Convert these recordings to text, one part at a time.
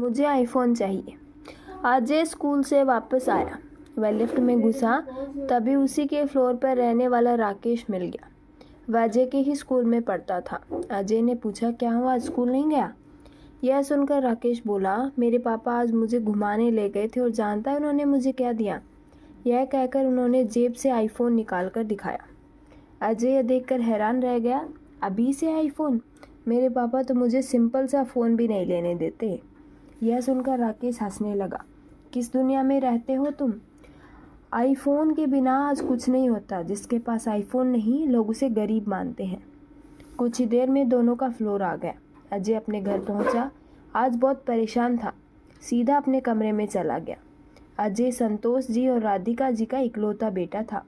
मुझे आईफोन चाहिए। अजय स्कूल से वापस आया। वह लिफ्ट में घुसा, तभी उसी के फ्लोर पर रहने वाला राकेश मिल गया। वह अजय के ही स्कूल में पढ़ता था। अजय ने पूछा, क्या हुआ, आज स्कूल नहीं गया? यह सुनकर राकेश बोला, मेरे पापा आज मुझे घुमाने ले गए थे और जानता है उन्होंने मुझे क्या दिया? यह कहकर उन्होंने जेब से आईफोन निकाल कर दिखाया। अजय यह देखकर हैरान रह गया। अभी से आईफोन? मेरे पापा तो मुझे सिंपल सा फ़ोन भी नहीं लेने देते। यह सुनकर राकेश हंसने लगा। किस दुनिया में रहते हो तुम? आईफोन के बिना आज कुछ नहीं होता। जिसके पास आईफोन नहीं, लोग उसे गरीब मानते हैं। कुछ ही देर में दोनों का फ्लोर आ गया। अजय अपने घर पहुंचा। आज बहुत परेशान था, सीधा अपने कमरे में चला गया। अजय संतोष जी और राधिका जी का इकलौता बेटा था।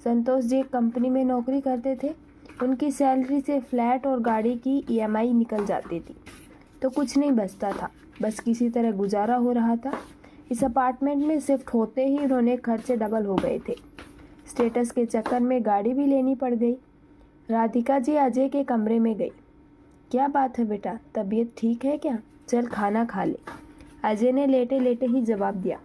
संतोष जी एक कंपनी में नौकरी करते थे। उनकी सैलरी से फ्लैट और गाड़ी की ईएमआई निकल जाती थी, तो कुछ नहीं बचता था। बस किसी तरह गुजारा हो रहा था। इस अपार्टमेंट में शिफ्ट होते ही उन्होंने खर्चे डबल हो गए थे। स्टेटस के चक्कर में गाड़ी भी लेनी पड़ गई। राधिका जी अजय के कमरे में गई। क्या बात है बेटा, तबीयत ठीक है क्या? चल खाना खा ले। अजय ने लेटे लेटे ही जवाब दिया,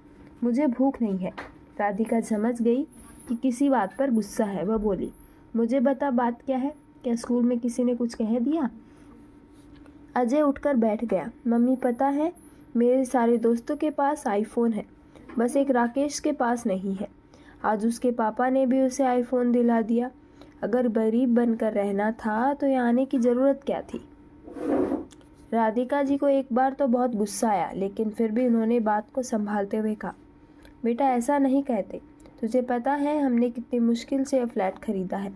मुझे भूख नहीं है। राधिका समझ गई कि किसी बात पर गुस्सा है। वह बोली, मुझे बता, बात क्या है? क्या स्कूल में किसी ने कुछ कह दिया? अजय उठकर बैठ गया। मम्मी, पता है, मेरे सारे दोस्तों के पास आईफोन है, बस एक राकेश के पास नहीं है। आज उसके पापा ने भी उसे आईफोन दिला दिया। अगर गरीब बनकर रहना था तो यहाँ आने की ज़रूरत क्या थी? राधिका जी को एक बार तो बहुत गुस्सा आया, लेकिन फिर भी उन्होंने बात को संभालते हुए कहा, बेटा ऐसा नहीं कहते। तुझे पता है हमने कितनी मुश्किल से फ्लैट खरीदा है।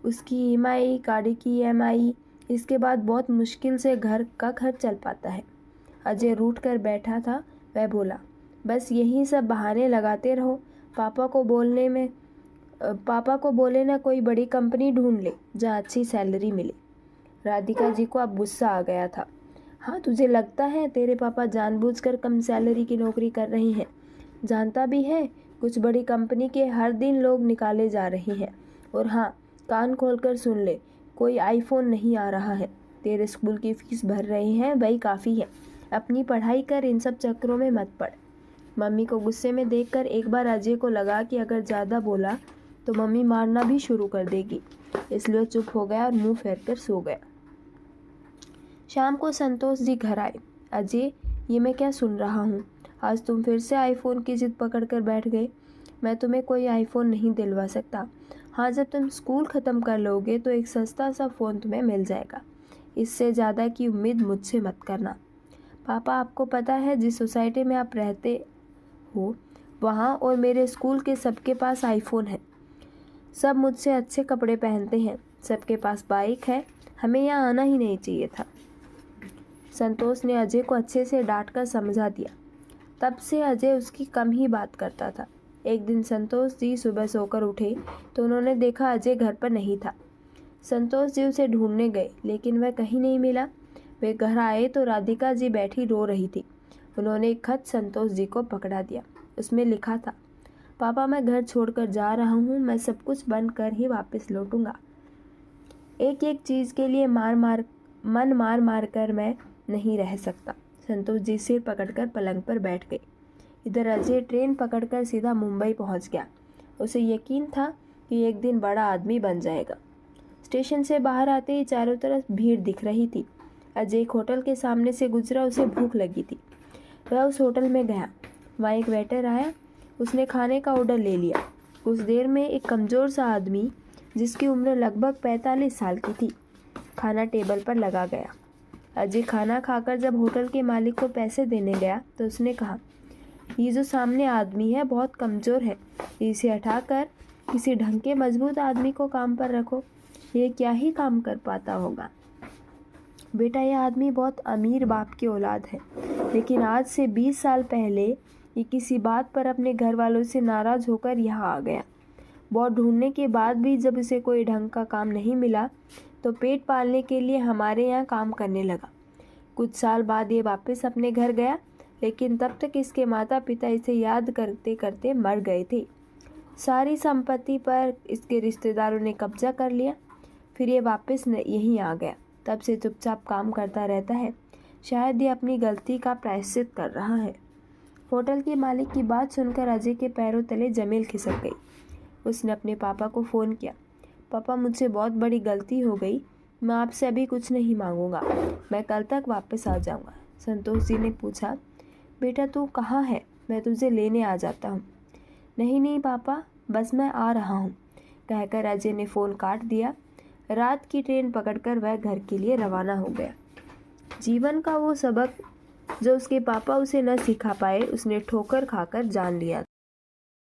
उसकी ईएमआई, गाड़ी की ईएमआई, इसके बाद बहुत मुश्किल से घर का खर्च चल पाता है। अजय रूठ कर बैठा था। वह बोला, बस यही सब बहाने लगाते रहो। पापा को बोले ना कोई बड़ी कंपनी ढूंढ ले जहाँ अच्छी सैलरी मिले। राधिका जी को अब गुस्सा आ गया था। हाँ, तुझे लगता है तेरे पापा जानबूझकर कम सैलरी की नौकरी कर रहे हैं? जानता भी है कुछ बड़ी कंपनी के हर दिन लोग निकाले जा रहे हैं। और हाँ, कान खोलकर सुन ले, कोई आईफोन नहीं आ रहा है। तेरे स्कूल की फीस भर रहे हैं, वही काफ़ी है। अपनी पढ़ाई कर, इन सब चक्करों में मत पड़। मम्मी को गुस्से में देखकर एक बार अजय को लगा कि अगर ज़्यादा बोला तो मम्मी मारना भी शुरू कर देगी, इसलिए चुप हो गया और मुंह फेर कर सो गया। शाम को संतोष जी घर आए। अजय, ये मैं क्या सुन रहा हूँ? आज तुम फिर से आईफोन की जिद पकड़ कर बैठ गए। मैं तुम्हें कोई आईफोन नहीं दिलवा सकता। हाँ, जब तुम स्कूल ख़त्म कर लोगे तो एक सस्ता सा फ़ोन तुम्हें मिल जाएगा। इससे ज़्यादा की उम्मीद मुझसे मत करना। पापा, आपको पता है जिस सोसाइटी में आप रहते हो वहाँ और मेरे स्कूल के सबके पास आईफोन है। सब मुझसे अच्छे कपड़े पहनते हैं, सबके पास बाइक है। हमें यहाँ आना ही नहीं चाहिए था। संतोष ने अजय को अच्छे से डांट कर समझा दिया। तब से अजय उसकी कम ही बात करता था। एक दिन संतोष जी सुबह सोकर उठे तो उन्होंने देखा अजय घर पर नहीं था। संतोष जी उसे ढूंढने गए, लेकिन वह कहीं नहीं मिला। वे घर आए तो राधिका जी बैठी रो रही थी। उन्होंने एक खत संतोष जी को पकड़ा दिया। उसमें लिखा था, पापा, मैं घर छोड़कर जा रहा हूँ। मैं सब कुछ बंद कर ही वापस लौटूंगा। एक एक चीज़ के लिए मन मार कर मैं नहीं रह सकता। संतोष जी सिर पकड़कर पलंग पर बैठ गए। इधर अजय ट्रेन पकड़कर सीधा मुंबई पहुंच गया। उसे यकीन था कि एक दिन बड़ा आदमी बन जाएगा। स्टेशन से बाहर आते ही चारों तरफ भीड़ दिख रही थी। अजय एक होटल के सामने से गुजरा। उसे भूख लगी थी। वह उस होटल में गया। वहाँ एक वेटर आया। उसने खाने का ऑर्डर ले लिया। कुछ देर में एक कमज़ोर सा आदमी, जिसकी उम्र लगभग 45 साल की थी, खाना टेबल पर लगा गया। अजय खाना खाकर जब होटल के मालिक को पैसे देने गया तो उसने कहा, ये जो सामने आदमी है बहुत कमज़ोर है। इसे हटाकर किसी ढंग के मजबूत आदमी को काम पर रखो। ये क्या ही काम कर पाता होगा। बेटा, यह आदमी बहुत अमीर बाप की औलाद है, लेकिन आज से 20 साल पहले ये किसी बात पर अपने घर वालों से नाराज़ होकर यहाँ आ गया। बहुत ढूंढने के बाद भी जब इसे कोई ढंग का काम नहीं मिला तो पेट पालने के लिए हमारे यहाँ काम करने लगा। कुछ साल बाद ये वापस अपने घर गया, लेकिन तब तक इसके माता पिता इसे याद करते करते मर गए थे। सारी संपत्ति पर इसके रिश्तेदारों ने कब्जा कर लिया। फिर ये वापस यहीं आ गया। तब से चुपचाप काम करता रहता है। शायद ये अपनी गलती का प्रायश्चित कर रहा है। होटल के मालिक की बात सुनकर अजय के पैरों तले जमीन खिसक गई। उसने अपने पापा को फ़ोन किया। पापा, मुझसे बहुत बड़ी गलती हो गई। मैं आपसे अभी कुछ नहीं मांगूंगा। मैं कल तक वापस आ जाऊंगा। संतोष जी ने पूछा, बेटा तू कहाँ है? मैं तुझे लेने आ जाता हूँ। नहीं नहीं पापा, बस मैं आ रहा हूँ, कहकर अजय ने फ़ोन काट दिया। रात की ट्रेन पकड़कर वह घर के लिए रवाना हो गया। जीवन का वो सबक जो उसके पापा उसे न सिखा पाए, उसने ठोकर खाकर जान लिया था।